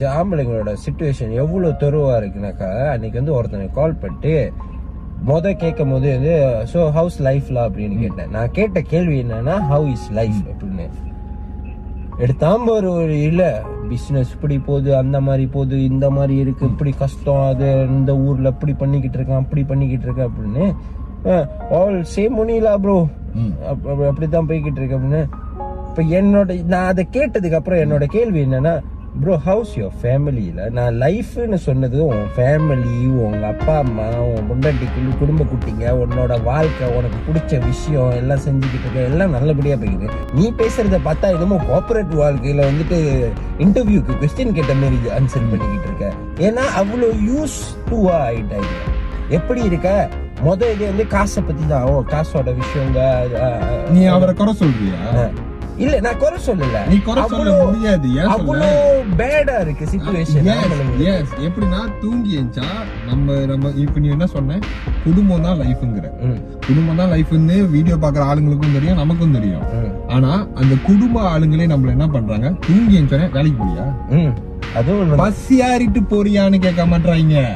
ஆம்பளைங்களோட situation எவ்வளவு தெருவா இருக்குனாக்கா, அன்னைக்கு வந்து ஒருத்தனுக்கு கால் பண்ணிட்டு கேட்கும் போது வந்து சோ ஹவுஸ் லைஃப்ல அப்படின்னு கேட்டேன். நான் கேட்ட கேள்வி என்னன்னா ஹவ் இஸ் லைஃப் அப்படின்னு. எடுத்தாம ஒரு இல்ல பிசினஸ் இப்படி போகுது, அந்த மாதிரி போகுது, இந்த மாதிரி இருக்கு, இப்படி கஷ்டம், அது இந்த ஊர்ல இப்படி பண்ணிக்கிட்டு இருக்கான், அப்படி பண்ணிக்கிட்டு இருக்க அப்படின்னு. ஆல் சேம் முனிலா ப்ரோ, அப்படித்தான் போய்கிட்டு இருக்கு அப்படின்னு. இப்ப நான் அதை கேட்டதுக்கு அப்புறம் என்னோட கேள்வி என்னன்னா, ப்ரோ ஹவுஸ் யுவர் ஃபேமிலியில நான் லைஃப்னு சொன்னது உன் ஃபேமிலி, உங்க அப்பா அம்மா, உன் பொண்டாட்டிக்கு, குடும்ப குட்டிங்க, உன்னோட வாழ்க்கை, உனக்கு பிடிச்ச விஷயம் எல்லாம் செஞ்சுக்கிட்டு இருக்க, எல்லாம் நல்லபடியா போயிடுது. நீ பேசுறத பார்த்தா என்னமோ கார்பரேட் வாழ்க்கையில வந்துட்டு இன்டர்வியூக்கு கொஸ்டின் கேட்ட மாதிரி ஆன்சர் பண்ணிக்கிட்டு இருக்க. ஏன்னா அவ்வளோ யூஸ் டு ஆயிட்டாங்க. எப்படி இருக்க இது வந்து காசை பத்தி தான், காசோட விஷயங்க. நீ அவரை குறை சொல்றியா? இல்ல நான் குறை சொல்லல, நீ குறை சொல்ல முடியாது. அவ்வளோ பேடா இருக்கு சிச்சுவேஷன். எப்படின்னா தூங்கி எஞ்சா நம்ம இப்ப நீ என்ன சொன்ன, குடும்பம் தான் லைஃப்ங்கிற. குடும்பம் தான் லைஃப்னு வீடியோ பாக்குற ஆளுங்களுக்கும் தெரியும், நமக்கும் தெரியும். ஆனா அந்த குடும்ப ஆளுங்களே நம்மள என்ன பண்றாங்க, தூங்கி எஞ்சோனே வேலைக்கு போறியா, அதுவும் பஸ் ஏறிட்டு போறியான்னு கேட்க மாட்டாங்க.